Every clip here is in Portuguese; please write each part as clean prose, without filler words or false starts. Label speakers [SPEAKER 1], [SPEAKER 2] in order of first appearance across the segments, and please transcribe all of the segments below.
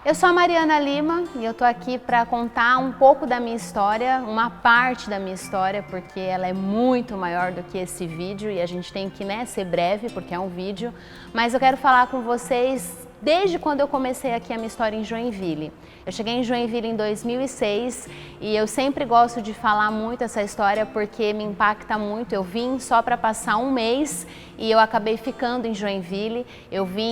[SPEAKER 1] Eu sou a Mariana Lima e eu tô aqui para contar um pouco da minha história, uma parte da minha história, porque ela é muito maior do que esse vídeo e a gente tem que, ser breve, porque é um vídeo, mas eu quero falar com vocês desde quando eu comecei aqui a minha história em Joinville. Eu cheguei em Joinville em 2006 e eu sempre gosto de falar muito essa história porque me impacta muito. Eu vim só para passar um mês e eu acabei ficando em Joinville.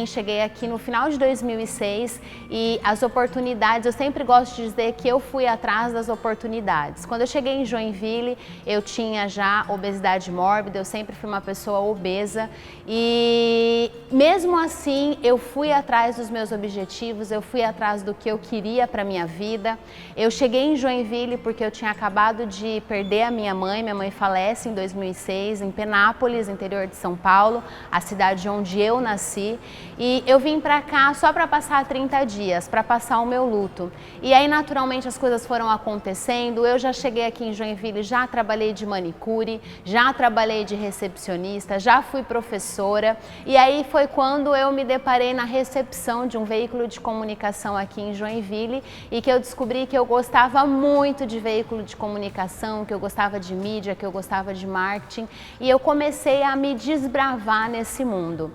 [SPEAKER 1] Cheguei aqui no final de 2006 e as oportunidades, eu sempre gosto de dizer que eu fui atrás das oportunidades. Quando eu cheguei em Joinville, eu tinha já obesidade mórbida, eu sempre fui uma pessoa obesa e mesmo assim eu fui atrás dos meus objetivos, eu fui atrás do que eu queria para minha vida. Eu cheguei em Joinville porque eu tinha acabado de perder a minha mãe falece em 2006 em Penápolis, interior de São Paulo, a cidade onde eu nasci, e eu vim para cá só para passar 30 dias, para passar o meu luto. E aí naturalmente as coisas foram acontecendo, eu já cheguei aqui em Joinville, já trabalhei de manicure, já trabalhei de recepcionista, já fui professora, e aí foi quando eu me deparei na recepção de um veículo de comunicação aqui em Joinville e que eu descobri que eu gostava muito de veículo de comunicação, que eu gostava de mídia, que eu gostava de marketing e eu comecei a me desbravar nesse mundo.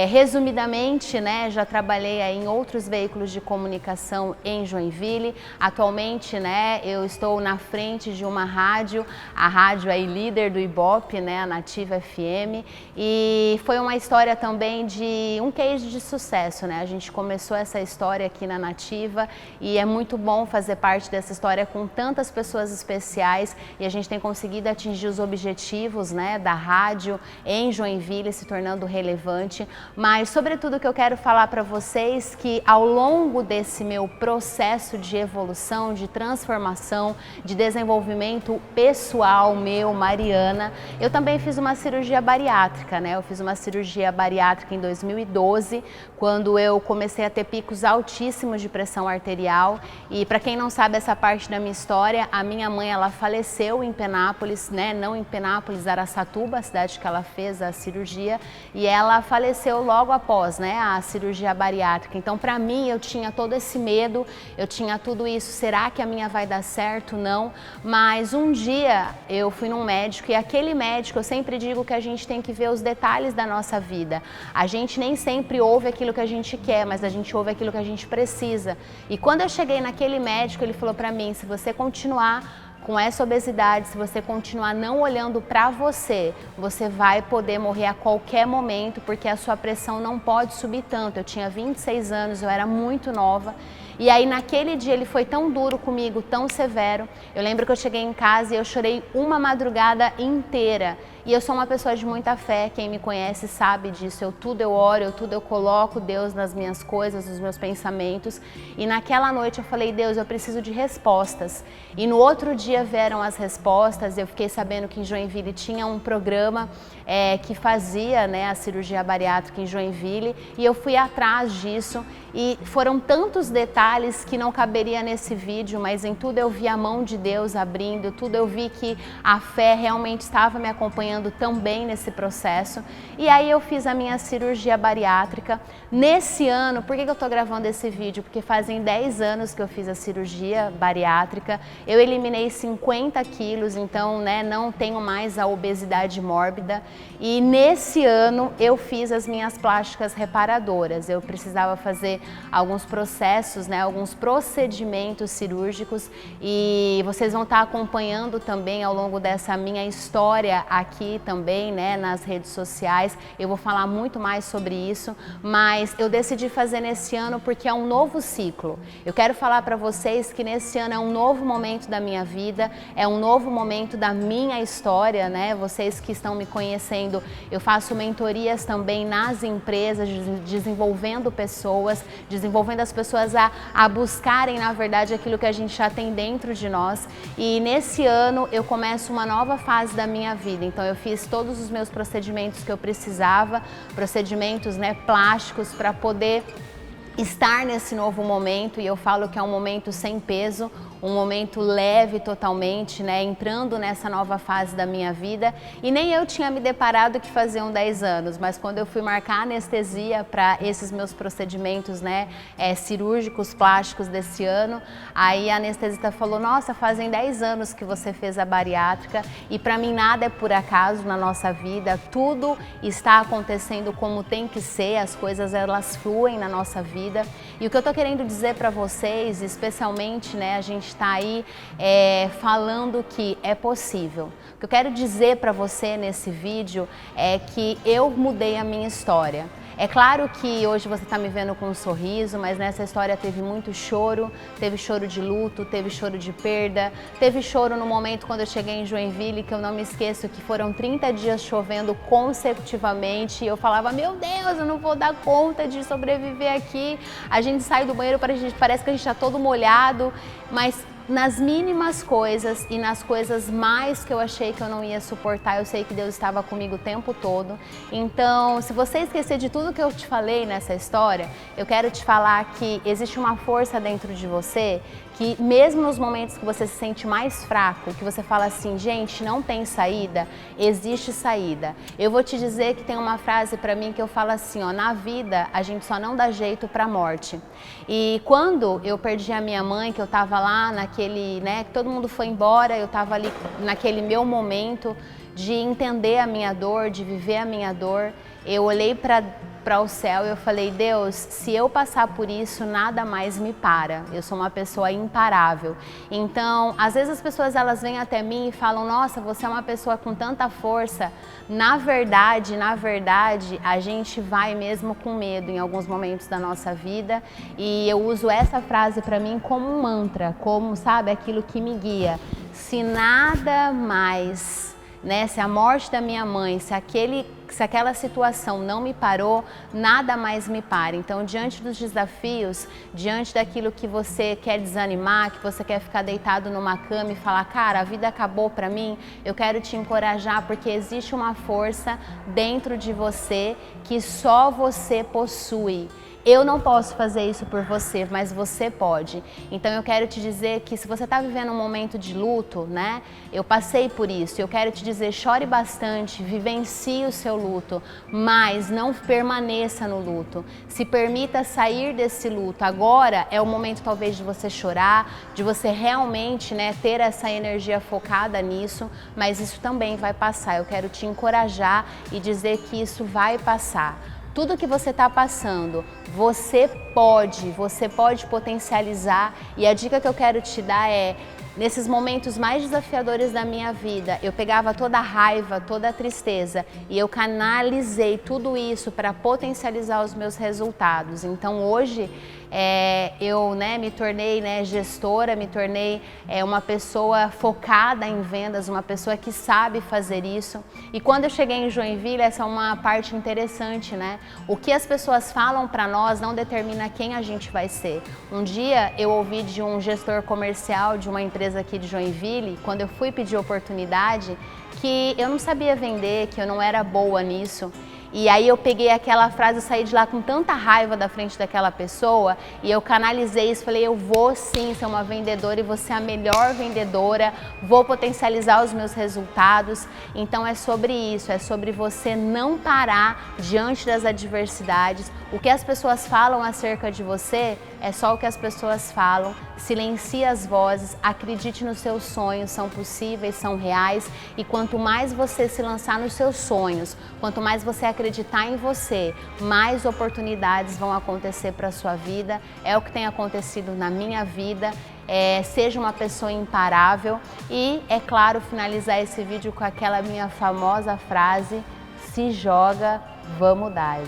[SPEAKER 1] Resumidamente, já trabalhei aí em outros veículos de comunicação em Joinville. Atualmente, eu estou na frente de uma rádio, a rádio aí líder do Ibope, a Nativa FM, e foi uma história também de um case de sucesso, A gente começou essa história aqui na Nativa e é muito bom fazer parte dessa história com tantas pessoas especiais e a gente tem conseguido atingir os objetivos, da rádio em Joinville, se tornando relevante. Mas, sobretudo, o que eu quero falar para vocês que ao longo desse meu processo de evolução, de transformação, de desenvolvimento pessoal meu, Mariana, eu também fiz uma cirurgia bariátrica, Eu fiz uma cirurgia bariátrica em 2012, quando eu comecei a ter picos altíssimos de pressão arterial e para quem não sabe essa parte da minha história, a minha mãe ela faleceu em Penápolis, não em Penápolis, Araçatuba, a cidade que ela fez a cirurgia, e ela faleceu logo após, a cirurgia bariátrica. Então para mim eu tinha todo esse medo, eu tinha tudo isso, será que a minha vai dar certo? Não, mas um dia eu fui num médico e aquele médico, eu sempre digo que a gente tem que ver os detalhes da nossa vida. A gente nem sempre ouve aquilo que a gente quer, mas a gente ouve aquilo que a gente precisa. E quando eu cheguei naquele médico, ele falou para mim, se você continuar com essa obesidade, se você continuar não olhando para você, você vai poder morrer a qualquer momento, porque a sua pressão não pode subir tanto. Eu tinha 26 anos, eu era muito nova. E aí naquele dia ele foi tão duro comigo, tão severo. Eu lembro que eu cheguei em casa e eu chorei uma madrugada inteira. E eu sou uma pessoa de muita fé, quem me conhece sabe disso. Tudo eu oro, tudo eu coloco Deus nas minhas coisas, nos meus pensamentos. E naquela noite eu falei, Deus, eu preciso de respostas. E no outro dia vieram as respostas, eu fiquei sabendo que em Joinville tinha um programa que fazia a cirurgia bariátrica em Joinville e eu fui atrás disso e foram tantos detalhes que não caberia nesse vídeo, mas em tudo eu vi a mão de Deus abrindo, tudo eu vi que a fé realmente estava me acompanhando também nesse processo e aí eu fiz a minha cirurgia bariátrica. Nesse ano, por que eu estou gravando esse vídeo? Porque fazem 10 anos que eu fiz a cirurgia bariátrica, eu eliminei 50 quilos, então não tenho mais a obesidade mórbida e nesse ano eu fiz as minhas plásticas reparadoras. Eu precisava fazer alguns processos, alguns procedimentos cirúrgicos e vocês vão estar acompanhando também ao longo dessa minha história aqui também, nas redes sociais. Eu vou falar muito mais sobre isso, mas eu decidi fazer nesse ano porque é um novo ciclo. Eu quero falar para vocês que nesse ano é um novo momento da minha vida, é um novo momento da minha história, Vocês que estão me conhecendo, eu faço mentorias também nas empresas, desenvolvendo pessoas, desenvolvendo as pessoas a buscarem, na verdade, aquilo que a gente já tem dentro de nós. E nesse ano eu começo uma nova fase da minha vida. Então eu fiz todos os meus procedimentos que eu precisava, procedimentos plásticos para poder estar nesse novo momento, e eu falo que é um momento sem peso, um momento leve totalmente, né, entrando nessa nova fase da minha vida. E nem eu tinha me deparado que faziam 10 anos, mas quando eu fui marcar anestesia para esses meus procedimentos, né, cirúrgicos, plásticos desse ano, aí a anestesista falou: nossa, fazem 10 anos que você fez a bariátrica. E para mim nada é por acaso na nossa vida, tudo está acontecendo como tem que ser, as coisas elas fluem na nossa vida. E o que eu tô querendo dizer para vocês, especialmente, né, a gente está aí falando que é possível. O que eu quero dizer para você nesse vídeo é que eu mudei a minha história. É claro que hoje você está me vendo com um sorriso, mas nessa história teve muito choro, teve choro de luto, teve choro de perda, teve choro no momento quando eu cheguei em Joinville, que eu não me esqueço que foram 30 dias chovendo consecutivamente e eu falava: meu Deus, eu não vou dar conta de sobreviver aqui. A gente sai do banheiro, parece que a gente está todo molhado, mas nas mínimas coisas e nas coisas mais que eu achei que eu não ia suportar, eu sei que Deus estava comigo o tempo todo. Então, se você esquecer de tudo que eu te falei nessa história, eu quero te falar que existe uma força dentro de você que mesmo nos momentos que você se sente mais fraco, que você fala assim: gente, não tem saída, existe saída. Eu vou te dizer que tem uma frase pra mim que eu falo assim, ó: na vida a gente só não dá jeito pra morte. E quando eu perdi a minha mãe, que eu tava lá naquele, né, que todo mundo foi embora, eu tava ali naquele meu momento de entender a minha dor, de viver a minha dor, eu olhei para o céu e eu falei: Deus, se eu passar por isso, nada mais me para. Eu sou uma pessoa imparável. Então, às vezes as pessoas elas vêm até mim e falam: nossa, você é uma pessoa com tanta força. Na verdade, a gente vai mesmo com medo em alguns momentos da nossa vida. E eu uso essa frase para mim como um mantra, como, sabe, aquilo que me guia. Se nada mais, né, se a morte da minha mãe, se aquela situação não me parou, nada mais me para. Então, diante dos desafios, diante daquilo que você quer desanimar, que você quer ficar deitado numa cama e falar: cara, a vida acabou pra mim, eu quero te encorajar, porque existe uma força dentro de você que só você possui. Eu não posso fazer isso por você, mas você pode. Então eu quero te dizer que se você está vivendo um momento de luto, né? Eu passei por isso. Eu quero te dizer: chore bastante, vivencie o seu luto, mas não permaneça no luto. Se permita sair desse luto. Agora é o momento talvez de você chorar, de você realmente, né, ter essa energia focada nisso, mas isso também vai passar. Eu quero te encorajar e dizer que isso vai passar. Tudo que você está passando, você pode potencializar. E a dica que eu quero te dar é: nesses momentos mais desafiadores da minha vida, eu pegava toda a raiva, toda a tristeza e eu canalizei tudo isso para potencializar os meus resultados. Então hoje eu, né, me tornei, né, gestora, me tornei uma pessoa focada em vendas, uma pessoa que sabe fazer isso. E quando eu cheguei em Joinville, essa é uma parte interessante, né? O que as pessoas falam para nós não determina quem a gente vai ser. Um dia eu ouvi de um gestor comercial de uma empresa aqui de Joinville, quando eu fui pedir oportunidade, que eu não sabia vender, que eu não era boa nisso. E aí eu peguei aquela frase, eu saí de lá com tanta raiva da frente daquela pessoa e eu canalizei isso, falei: eu vou sim ser uma vendedora e vou ser a melhor vendedora, vou potencializar os meus resultados. Então é sobre isso, é sobre você não parar diante das adversidades. O que as pessoas falam acerca de você é só o que as pessoas falam. Silencie as vozes, acredite nos seus sonhos, são possíveis, são reais. E quanto mais você se lançar nos seus sonhos, quanto mais você acreditar em você, mais oportunidades vão acontecer para a sua vida. É o que tem acontecido na minha vida. Seja uma pessoa imparável. E, é claro, finalizar esse vídeo com aquela minha famosa frase: se joga, vamos dar.